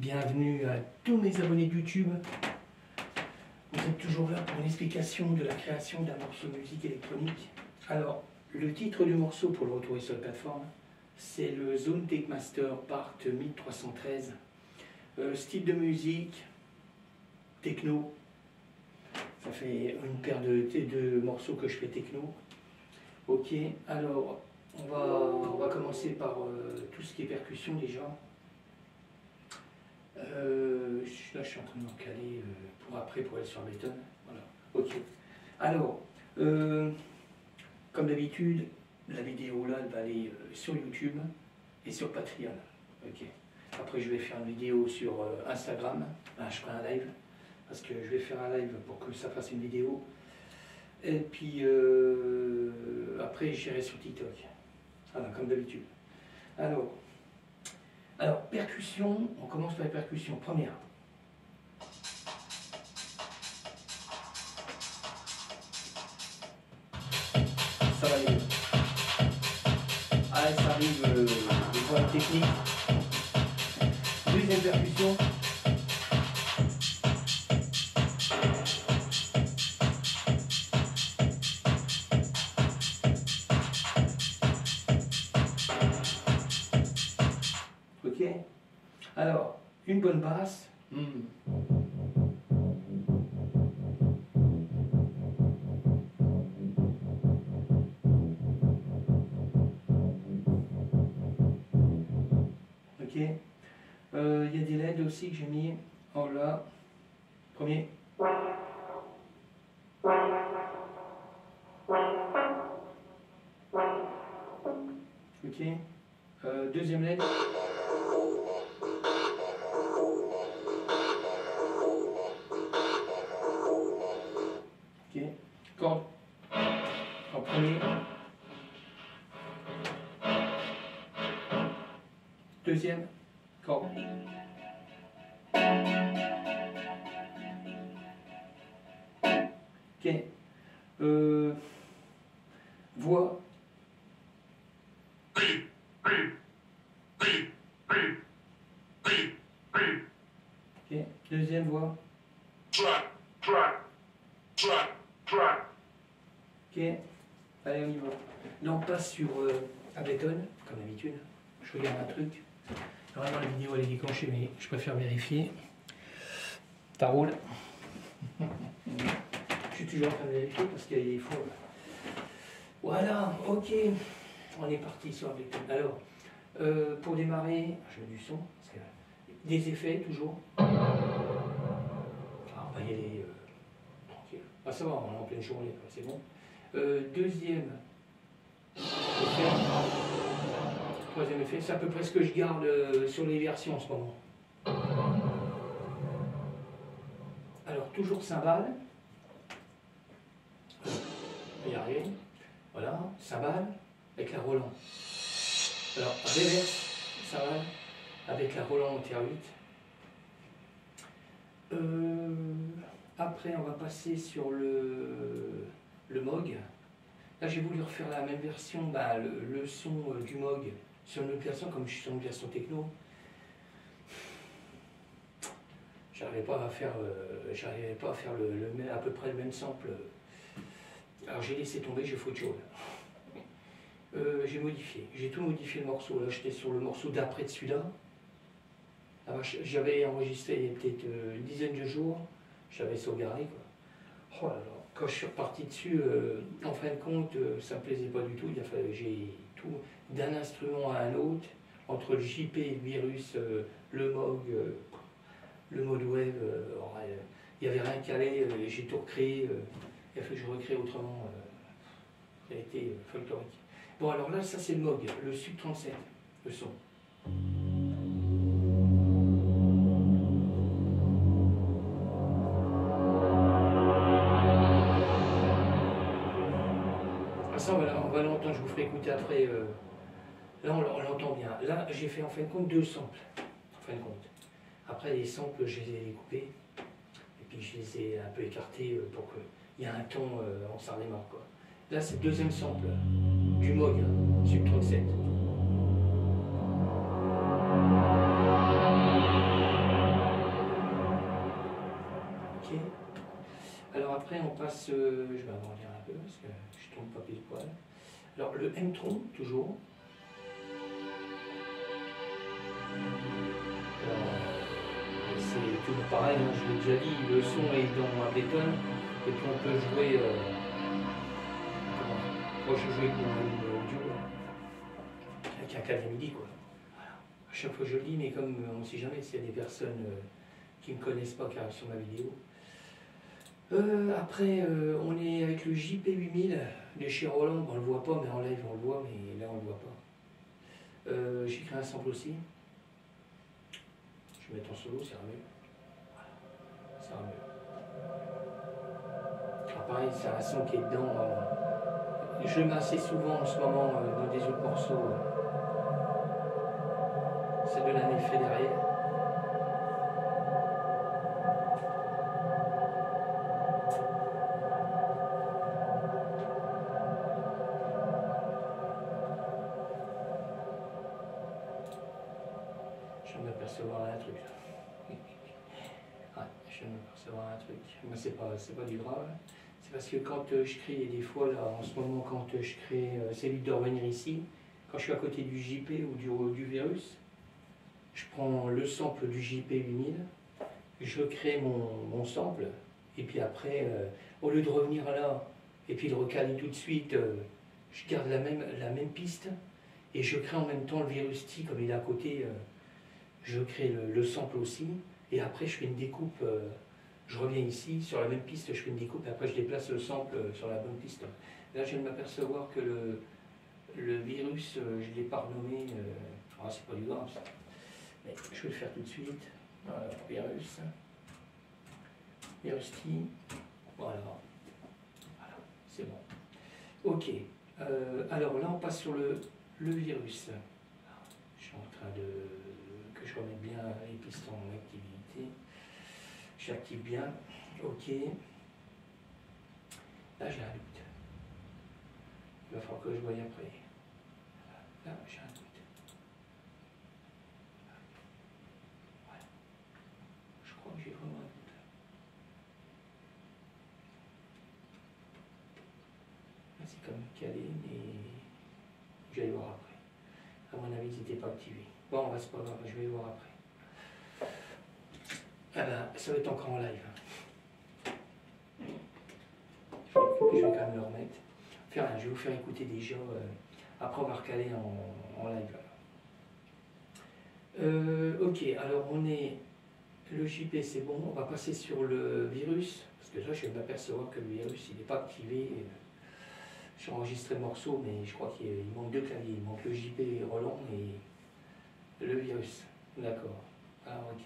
Bienvenue à tous mes abonnés de YouTube. Vous êtes toujours là pour une explication de la création d'un morceau de musique électronique. Alors, le titre du morceau, pour le retrouver sur la plateforme, c'est le Zone Take Master Part 1313. Style de musique, techno. Ça fait une paire de morceaux que je fais techno. Ok, alors on va commencer par tout ce qui est percussion déjà. Là je suis en train de me caler pour après pour aller sur Ableton. Voilà, ok. Alors, comme d'habitude, la vidéo là elle va aller sur YouTube et sur Patreon. Ok. Après je vais faire une vidéo sur Instagram. Je ferai un live parce que je vais faire un live pour que ça fasse une vidéo. Et puis après j'irai sur TikTok. Voilà, comme d'habitude. Alors, percussion, on commence par les percussions. Première. Ça va aller mieux. Allez, ça arrive des fois technique. Deuxième percussion. Ok. Alors, une bonne basse. Ok. Il y a des LED aussi que j'ai mis. Oh là. Premier. Ok. Deuxième LED. Ok. Corde. En premier. Deuxième. Corde. Ok. Voix. Ok. Deuxième voix. Ok. Allez, on y va. Là, on passe sur Ableton, comme d'habitude. Je regarde un truc. Normalement, la vidéo elle est déclenchée, mais je préfère vérifier. Ça roule. Je suis toujours en train de vérifier parce qu'il faut. Voilà, ok. On est parti sur Ableton. Alors, pour démarrer, je mets du son. Parce que, des effets, toujours. Alors, on va y aller tranquille. Ah, ça va, on est en pleine journée, c'est bon. Deuxième effet. Troisième effet, c'est à peu près ce que je garde sur les versions en ce moment. Alors, toujours cymbale. On va y arriver. Voilà, cymbale avec la Roland. Alors, reverse, cymbale avec la Roland TR8. Après, on va passer sur le Moog. Là, j'ai voulu refaire la même version, le son du Moog sur une autre version, comme je suis sur une version techno. J'arrivais pas à faire, à peu près le même sample. Alors j'ai laissé tomber, j'ai fait autre chose. J'ai modifié, j'ai tout modifié le morceau. Là, j'étais sur le morceau d'après de celui-là. J'avais enregistré il y a peut-être une dizaine de jours, j'avais sauvegardé quoi. Oh là là. Quand je suis reparti dessus, en fin de compte, ça me plaisait pas du tout. J'ai tout d'un instrument à un autre, entre le JP, le Virus, le Moog, le mode web, il n'y avait rien calé, j'ai tout recréé, il a fallu que je recrée autrement, ça a été folklorique. Bon alors là, ça c'est le Moog, le Sub 37, le son. Ça, on va l'entendre, je vous ferai écouter après. Là, on l'entend bien. Là, j'ai fait en fin de compte 2 samples. En fin de compte. Après, les samples, je les ai découpés. Et puis, je les ai un peu écartés pour qu'il y ait un ton en ça redémarre, quoi. Là, c'est le deuxième sample du Moog, hein, Sub 37. Ok. Alors après, on passe, je vais agrandir un peu parce que je tombe pas pile poil. Alors le M-tron, toujours. C'est toujours pareil, hein, je l'ai déjà dit, le son est dans Ableton, et puis on peut jouer, moi je joue avec mon audio, avec un clavier MIDI quoi. Voilà. À chaque fois je le dis, mais comme on ne sait jamais s'il y a des personnes qui ne me connaissent pas qui arrivent sur ma vidéo. Après, on est avec le JP8000 de chez Roland, on le voit pas, mais en live on le voit, mais là on le voit pas. J'ai créé un sample aussi. Je vais mettre en solo, c'est mieux. Voilà, c'est mieux. Alors pareil, c'est un son qui est dedans. Je le mets assez souvent en ce moment dans des autres morceaux. Ça donne un effet derrière. Je viens de m'apercevoir un truc là. Ouais, je viens de m'apercevoir un truc. Mais c'est pas du grave. C'est parce que quand je crée, des fois là, en ce moment, quand je crée, c'est vite de revenir ici, quand je suis à côté du JP ou du virus, je prends le sample du JP8000, je crée mon sample, et puis après, au lieu de revenir là, et puis de recaler tout de suite, je garde la même piste, et je crée en même temps le virus T, comme il est à côté, je crée le sample aussi, et après je fais une découpe, je reviens ici, sur la même piste, je fais une découpe, et après je déplace le sample sur la bonne piste. Là, je viens de m'apercevoir que le virus, je ne l'ai pas renommé, c'est pas du grave ça. Mais je vais le faire tout de suite. Voilà, virus. Virus T. Voilà. Voilà, c'est bon. Ok. Alors là, on passe sur le virus. Je suis en train de... que je remette bien les pistes en activité. J'active bien. Ok. Là, j'ai un doute. Il va falloir que je voie après. Là, j'ai un doute. Je crois que j'ai vraiment un doute. Là, c'est comme calé, mais j'allais voir après. À mon avis, ils n'étaient pas activés. Bon, c'est pas grave, je vais voir après. Ah ben, ça va être encore en live. Je vais quand même le remettre. Enfin, je vais vous faire écouter déjà. Après, on va recaler en live. Ok, alors on est... Le JP, c'est bon. On va passer sur le virus. Parce que là, je viens de m'apercevoir que le virus, il n'est pas activé. J'ai enregistré le morceau, mais je crois qu'il manque deux claviers. Il manque le JP Roland et le virus. D'accord. Alors, ok.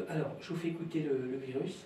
Alors, je vous fais écouter le virus.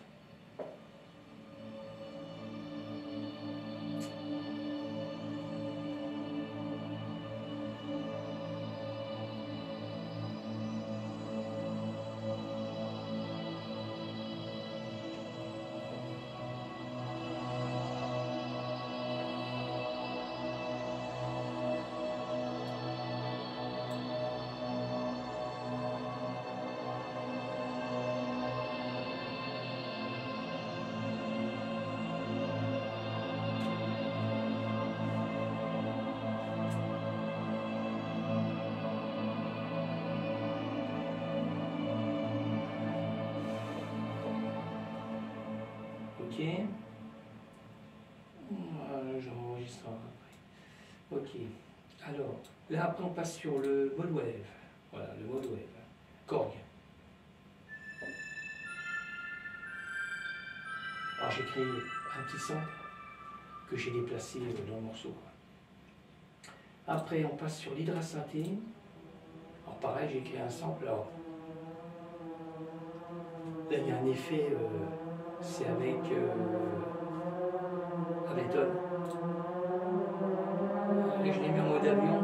Ok. J'enregistre après. Ok. Alors, là après on passe sur le mode wave. Voilà, le mode wave. Korg. Alors j'ai créé un petit sample que j'ai déplacé dans le morceau. Après on passe sur l'hydrasynthé. Alors pareil, j'ai créé un sample. Alors, là il y a un effet, c'est avec Ableton. Je l'ai mis en mode avion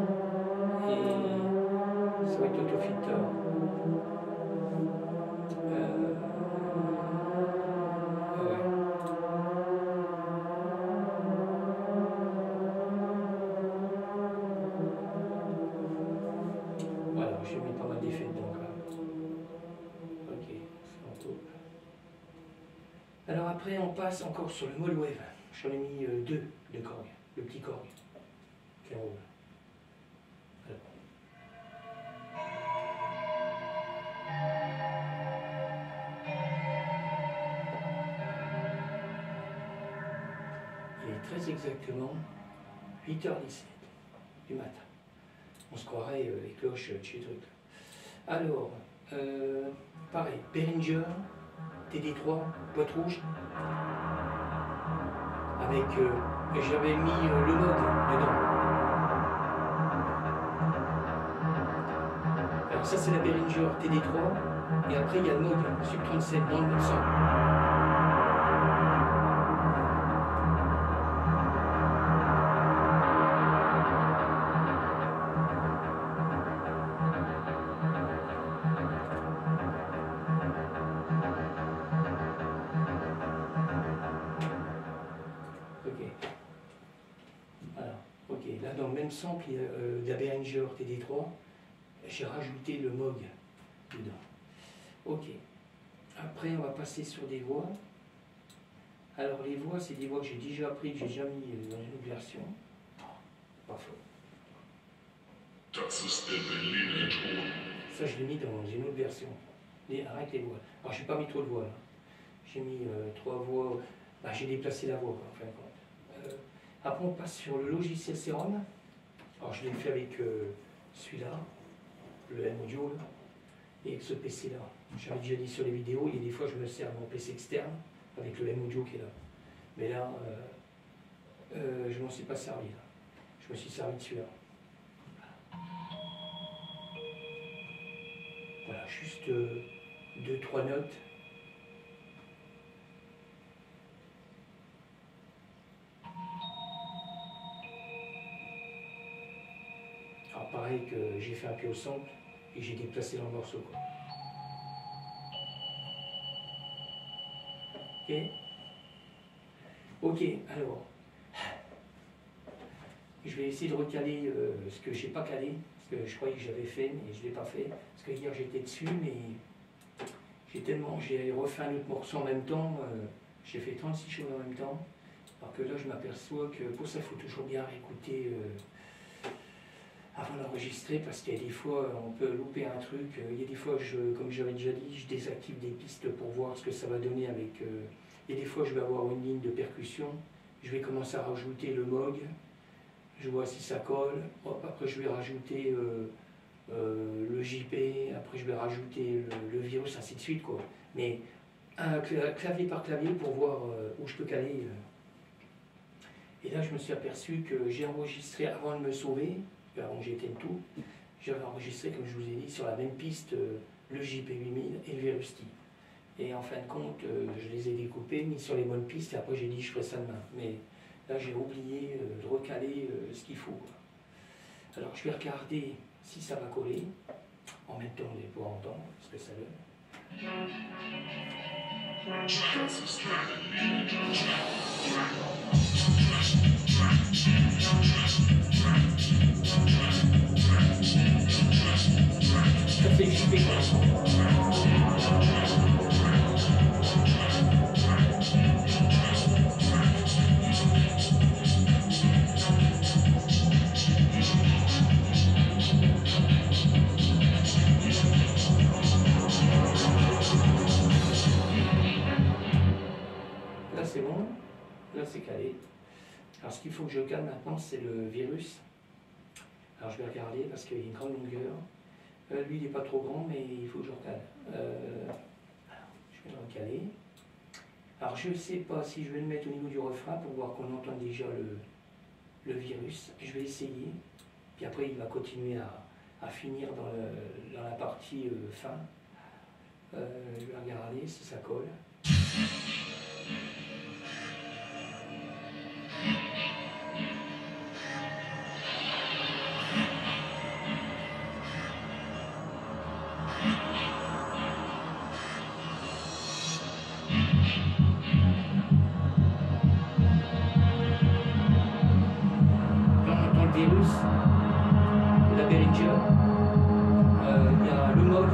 et ça va être autofilter. Ouais. Voilà, j'ai mis pas mal d'effets dedans là. Ok, c'est en coupe. Alors après, on passe encore sur le mode wave. J'en ai mis deux de Korg, le petit Korg qui roule. Alors. Il est très exactement 8h17 du matin. On se croirait les cloches de chez truc. Alors, pareil, Behringer, TD3, boîte rouge, avec, j'avais mis le Moog dedans. Alors ça c'est la Behringer TD3, et après il y a le Moog Sub 37 dans le 900. Là, dans le même sample de la Behringer TD3, j'ai rajouté le Moog dedans. Ok. Après, on va passer sur des voix. Alors, les voix, c'est des voix que j'ai déjà appris, que j'ai déjà mis dans une autre version. Pas faux. Ça, je l'ai mis dans une autre version. Arrête les voix. Alors, je n'ai pas mis trop de voix. J'ai mis 3 voix. Bah, j'ai déplacé la voix, en fin de compte. Après, on passe sur le logiciel Serum. Alors, je l'ai fait avec celui-là, le M-Audio, et avec ce PC-là. J'avais déjà dit sur les vidéos, il y a des fois, je me sers de mon PC externe avec le M-Audio qui est là. Mais là, je ne m'en suis pas servi. Là. Je me suis servi de celui-là. Voilà, juste 2-3 notes. Alors pareil que j'ai fait un pied au sample et j'ai déplacé dans le morceau. Quoi. Ok. Ok, alors. Je vais essayer de recaler ce que je n'ai pas calé, parce que je croyais que j'avais fait, mais je ne l'ai pas fait. Parce que hier j'étais dessus, mais j'ai refait un autre morceau en même temps. J'ai fait 36 choses en même temps. Alors que là, je m'aperçois que pour ça, il faut toujours bien réécouter avant d'enregistrer, parce qu'il y a des fois, on peut louper un truc. Il y a des fois, comme j'avais déjà dit, je désactive des pistes pour voir ce que ça va donner avec... il y a des fois, je vais avoir une ligne de percussion. Je vais commencer à rajouter le Moog. Je vois si ça colle. Hop, après, je vais rajouter le JP. Après, je vais rajouter le virus, ainsi de suite, quoi. Mais clavier par clavier pour voir où je peux caler. Et là, je me suis aperçu que j'ai enregistré avant de me sauver, avant que j'éteigne tout, j'avais enregistré, comme je vous ai dit, sur la même piste, le JP8000 et le Verusti. Et en fin de compte, je les ai découpés, mis sur les bonnes pistes, et après j'ai dit je ferai ça demain. Mais là, j'ai oublié de recaler ce qu'il faut. Quoi. Alors, je vais regarder si ça va coller. En même temps, vous allez pouvoir entendre ce que ça donne. Ça fait JP comme ça. Là c'est bon, là c'est calé. Alors ce qu'il faut que je cale maintenant c'est le virus. Alors je vais regarder parce qu'il y a une grande longueur. Lui il n'est pas trop grand mais il faut que je recale. Alors, je vais le recaler. Alors je ne sais pas si je vais le mettre au niveau du refrain pour voir qu'on entend déjà le virus. Je vais essayer. Puis après il va continuer à finir dans la partie fin. Je vais regarder si ça colle. Virus, la Behringer, il y a le Moog.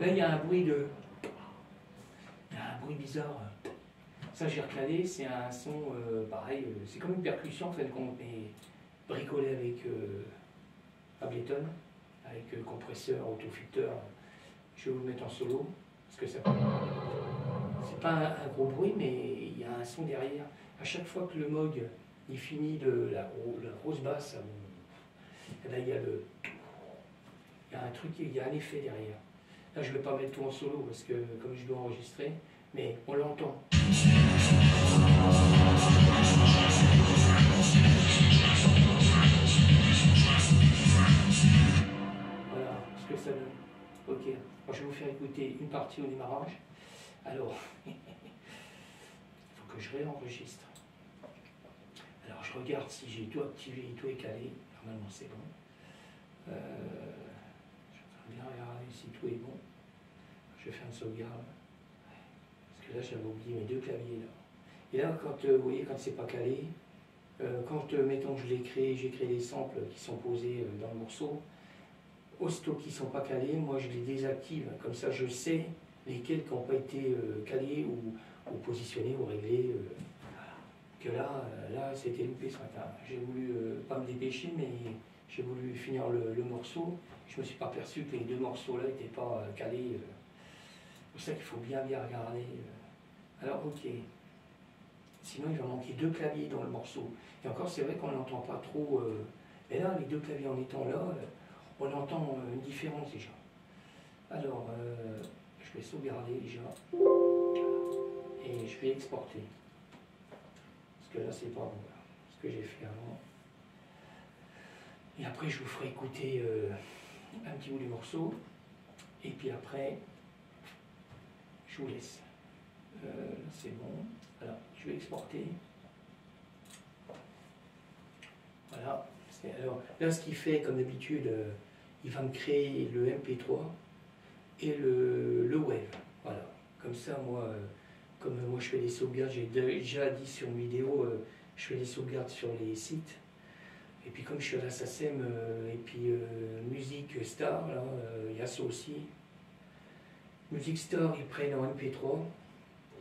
Là, il y a un bruit de... Il y a un bruit bizarre. Ça, j'ai recalé, c'est un son pareil, c'est comme une percussion en fin de compte, mais bricolé avec Ableton, avec compresseur, autofilter. Je vais vous le mettre en solo, parce que ça... C'est pas un gros bruit, mais il y a un son derrière. À chaque fois que le Moog il finit la grosse basse, et là, il y a un truc, il y a un effet derrière. Là, je ne vais pas mettre tout en solo, parce que comme je dois enregistrer, mais on l'entend. Voilà ce que ça donne. Ok, alors, je vais vous faire écouter une partie au démarrage. Alors, il faut que je réenregistre. Alors, je regarde si j'ai tout activé, tout est calé. Normalement, c'est bon. Je vais bien regarder si tout est bon. Je vais faire une sauvegarde. Parce que là, j'avais oublié mes deux claviers là. Et là, quand vous voyez, quand c'est pas calé, quand mettons je l'ai créé, j'ai créé des samples qui sont posés dans le morceau, aussitôt qu'ils ne sont pas calés, moi je les désactive. Comme ça, je sais lesquels qui n'ont pas été calés ou positionnés ou réglés. Que là c'était loupé ce matin. J'ai voulu pas me dépêcher, mais j'ai voulu finir le morceau. Je me suis pas aperçu que les deux morceaux là n'étaient pas calés. C'est pour ça qu'il faut bien regarder. Alors ok. Sinon il va manquer deux claviers dans le morceau. Et encore c'est vrai qu'on n'entend pas trop. Mais là, les deux claviers en étant là, on entend une différence déjà. Alors, je vais sauvegarder déjà. Et je vais exporter. Parce que là, c'est pas bon. Voilà, ce que j'ai fait avant. Et après, je vous ferai écouter un petit bout du morceau. Et puis après, je vous laisse. C'est bon. Voilà, je vais exporter. Voilà. Alors, là, ce qu'il fait, comme d'habitude, il va me créer le MP3 et le wave. Voilà. Comme ça, moi, comme moi je fais des sauvegardes, j'ai déjà dit sur une vidéo, je fais des sauvegardes sur les sites. Et puis comme je suis à la SACEM, et puis Musique Star, là, il y a ça aussi. Musique Star, ils prennent en MP3.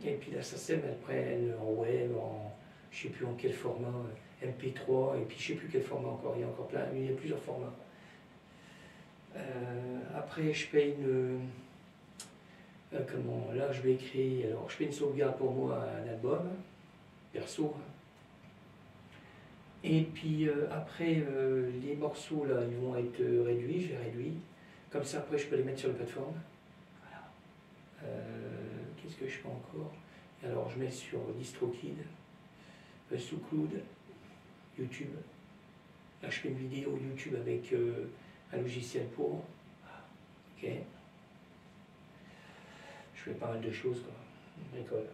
Et puis la SACEM, elle prenne en web, je ne sais plus en quel format, MP3, et puis je ne sais plus quel format encore, il y a encore plein, il y a plusieurs formats. Après, je paye une... là, je vais écrire, alors je fais une sauvegarde pour moi, un album, perso. Et puis après, les morceaux, là, ils vont être réduits, je les réduis. Comme ça, après, je peux les mettre sur la plateforme. Voilà. Qu'est-ce que je fais encore? Alors, je mets sur DistroKid, SoundCloud, YouTube. Là, je fais une vidéo YouTube avec un logiciel pour. Ok. Je fais pas mal de choses, quoi. Je bricole.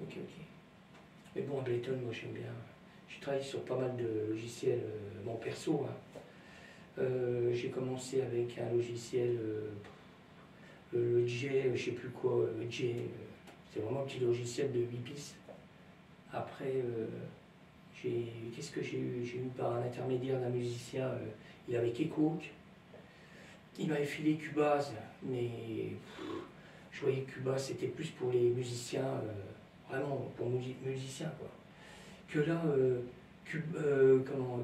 Ok. Mais bon, Ableton, moi, j'aime bien. Je travaille sur pas mal de logiciels, bon, perso. Hein. J'ai commencé avec un logiciel, le J, je sais plus quoi, J, c'est vraiment un petit logiciel de 8 pistes. Après, qu'est-ce que j'ai eu? J'ai eu par un intermédiaire d'un musicien, il avait Kekook, il m'avait filé Cubase, mais je voyais que Cubase c'était plus pour les musiciens, vraiment pour musiciens quoi. Que là,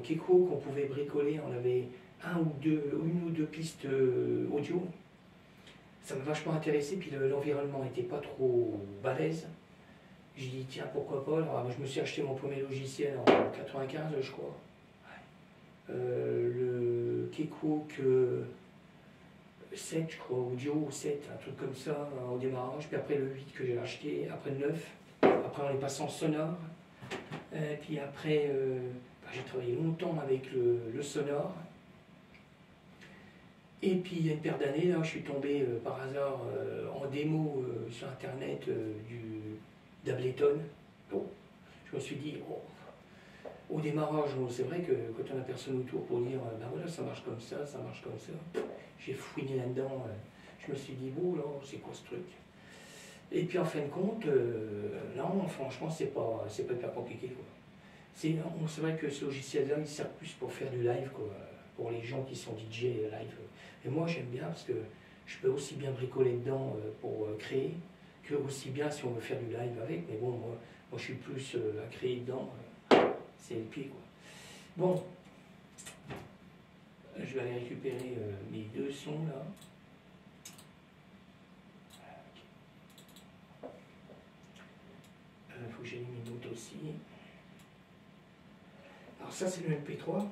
Kekook, on pouvait bricoler, on avait une ou deux pistes audio. Ça m'a vachement intéressé, puis l'environnement n'était pas trop balèze. J'ai dit tiens pourquoi pas, alors je me suis acheté mon premier logiciel en 95 je crois. Le Kekook 7 je crois, audio 7, un truc comme ça au démarrage, puis après le 8 que j'ai acheté, après le 9, après on est passé en sonore, puis après j'ai travaillé longtemps avec le sonore. Et puis il y a une paire d'années, là, je suis tombé par hasard en démo sur internet d'Ableton. Bon, je me suis dit, oh, au démarrage, c'est vrai que quand on n'a personne autour pour dire, ben voilà, ça marche comme ça marche comme ça. J'ai fouiné là-dedans, je me suis dit, bon, là, c'est quoi ce truc? Et puis en fin de compte, non, franchement, c'est pas hyper compliqué, quoi. C'est vrai que ce logiciel-là, il sert plus pour faire du live, quoi. pour les gens qui sont DJ live. Et moi j'aime bien parce que je peux aussi bien bricoler dedans pour créer, que aussi bien si on veut faire du live avec. Mais bon, moi je suis plus à créer dedans, c'est le pied quoi. Bon, je vais aller récupérer mes deux sons là. Il faut que j'élimine mes notes aussi. Alors ça c'est le MP3.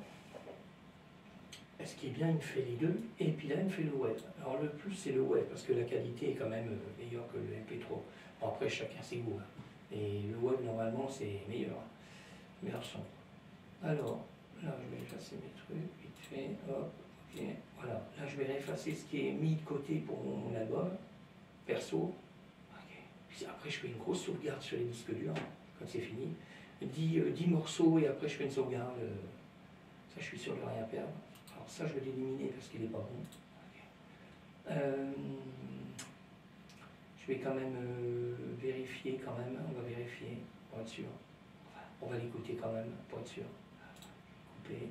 Ce qui est bien, il me fait les deux, et puis là, il me fait le web. Alors le plus, c'est le web, parce que la qualité est quand même meilleure que le MP3. Bon, après, chacun ses goûts. Hein. Et le web, normalement, c'est meilleur. Meilleur son. Alors, là, je vais effacer mes trucs, vite fait, hop, ok. Voilà, là, je vais effacer ce qui est mis de côté pour mon album, perso. Okay. Puis après, je fais une grosse sauvegarde sur les disques durs, quand c'est fini. 10 morceaux, et après, je fais une sauvegarde. Ça, je suis sûr de rien perdre. Alors ça, je vais l'éliminer parce qu'il n'est pas bon. Okay. Je vais quand même vérifier quand même. On va vérifier pour être sûr. On va l'écouter quand même pour être sûr. Couper.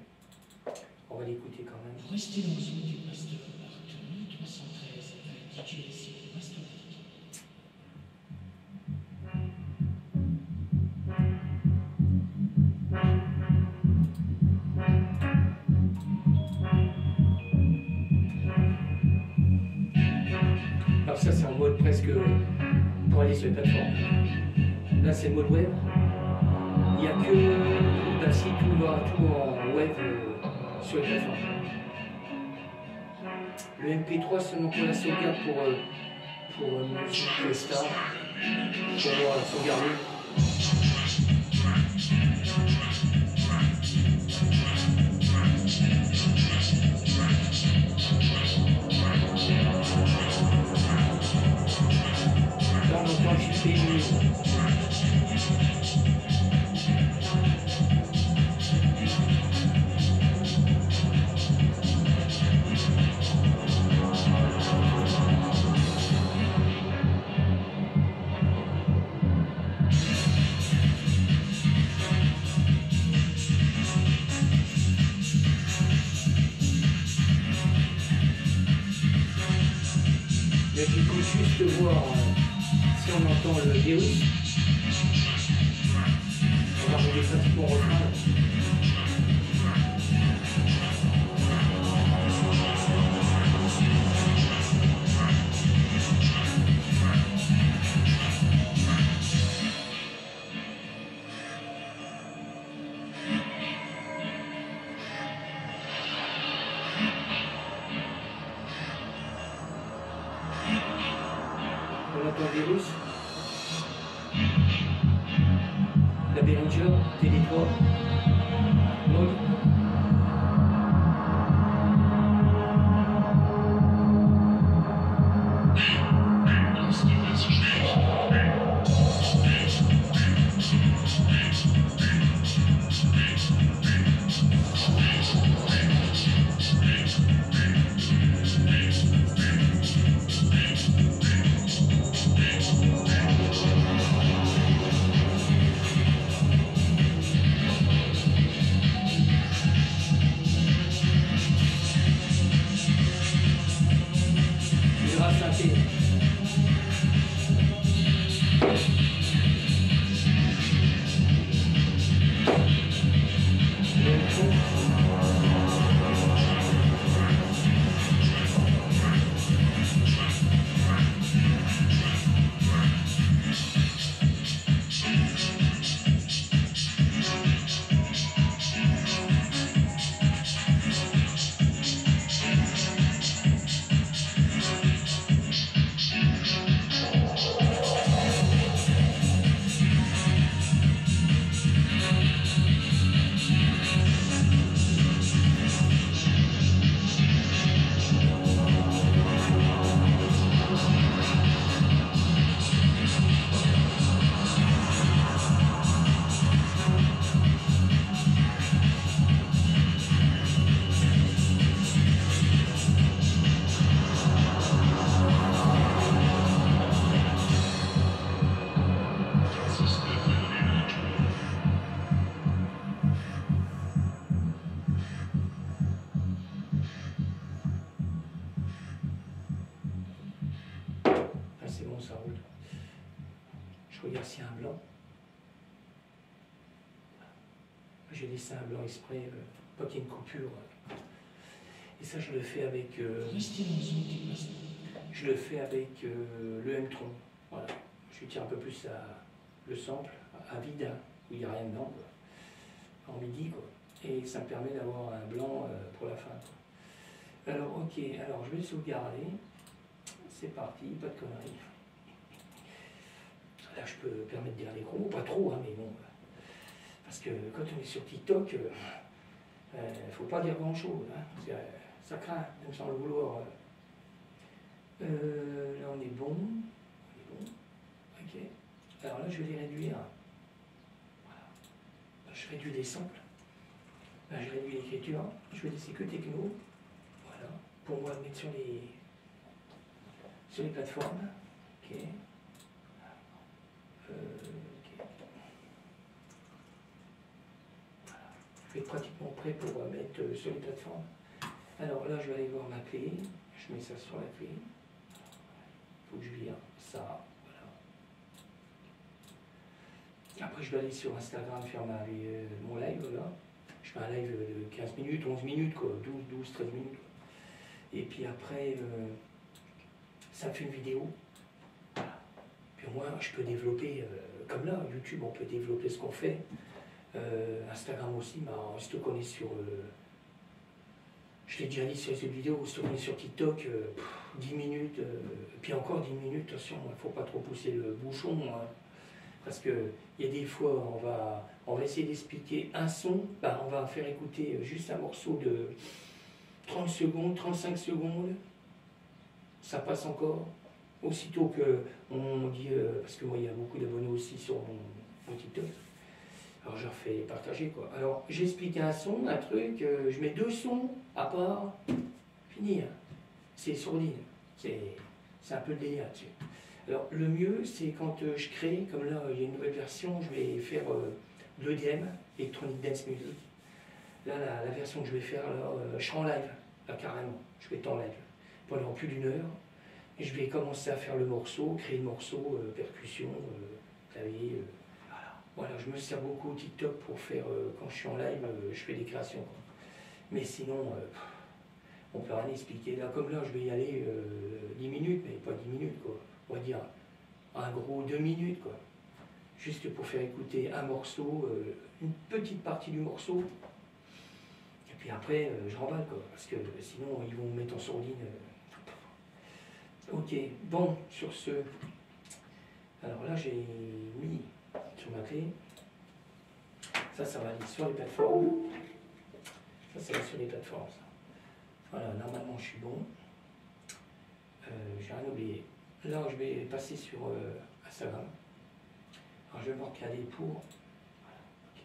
On va l'écouter quand même. Restez dans le son du Master Art 1313 avec DJ sur Master. Alors ça c'est en mode presque pour aller sur les plateformes. Là c'est le mode web. Il n'y a que d'un site où il y aura tout en web sur les plateformes. Le MP3 seulement pour la sauvegarde pour musique star. Pour sauvegarder. Là on entend le JP. Là, il faut juste voir si on entend le virus. On va regarder ça pour refrain. On entend le virus. La Behringer, Télé3. ça roule. Je regarde s'il y a un blanc. J'ai laissé un blanc exprès, pas qu'il y ait une coupure. Et ça, je le fais avec. Restez dans zone déplacement. Je le fais avec le M-Tron. Voilà. Je tire un peu plus le sample à vide, hein, où il n'y a rien dedans, quoi. En midi, quoi. Et ça me permet d'avoir un blanc pour la fin, quoi. Alors, ok, alors je vais sauvegarder. C'est parti, pas de conneries. Là, je peux permettre de dire les gros, pas trop, hein, mais bon. Parce que quand on est sur TikTok, il faut pas dire grand-chose. Hein, ça craint, même sans le vouloir. Là, on est bon. Ok. Alors là, je vais les réduire. Voilà. Là, je réduis les samples. Là, je réduis l'écriture. Je vais laisser que techno. Voilà. Pour moi, mettre sur les plateformes. Ok. Ok. Voilà. Je vais être pratiquement prêt pour mettre sur les plateformes. Alors là, je vais aller voir ma clé. Je mets ça sur la clé. Il faut que je vire ça. Après, je vais aller sur Instagram faire mon live, là. Je fais un live de 15 minutes, 11 minutes, quoi, 12, 13 minutes. Quoi. Et puis après, ça me fait une vidéo. Voilà. Puis moi, je peux développer, comme là, YouTube, on peut développer ce qu'on fait. Instagram aussi, bah, si tu connais sur... je l'ai déjà dit sur cette vidéo, si tu connais sur TikTok, 10 minutes, puis encore 10 minutes, attention, il ne faut pas trop pousser le bouchon. Hein. Parce qu'il y a des fois, on va essayer d'expliquer un son, ben, on va faire écouter juste un morceau de 30 secondes, 35 secondes, ça passe encore. Aussitôt qu'on dit, parce que moi il y a beaucoup d'abonnés aussi sur mon TikTok, alors je leur fais partager quoi. Alors j'explique un son, un truc, je mets 2 sons à part, fini, hein. C'est sourdine, c'est un peu le délire là-dessus. Alors le mieux c'est quand je crée, comme là il y a une nouvelle version, je vais faire de l'EDM, Electronic Dance Music. Là la version que je vais faire, là, je serai en live, là carrément, je vais être en live pendant plus d'1 heure. Et je vais commencer à faire le morceau, créer le morceau, percussion, clavier. Voilà, je me sers beaucoup au TikTok pour faire, quand je suis en live, je fais des créations. Quoi. Mais sinon, on peut rien expliquer. Là, comme là, je vais y aller 10 minutes, mais pas 10 minutes, quoi. On va dire un gros 2 minutes, quoi. Juste pour faire écouter un morceau, une petite partie du morceau. Et puis après, je remballe, quoi. Parce que sinon, ils vont me mettre en sourdine. Ok, bon, sur ce. Alors là, j'ai mis sur ma clé. Ça va aller sur les plateformes. Ça va sur les plateformes. Ça. Voilà, normalement, je suis bon. J'ai rien oublié. Là, je vais passer sur Instagram. Alors, je vais me recaler pour. Voilà, okay.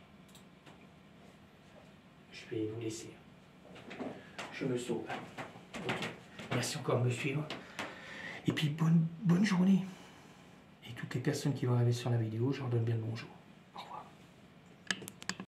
Je vais vous laisser. Je me sauve. Ok. Merci encore de me suivre. Et puis, bonne journée. Et toutes les personnes qui vont arriver sur la vidéo, je leur donne bien le bonjour.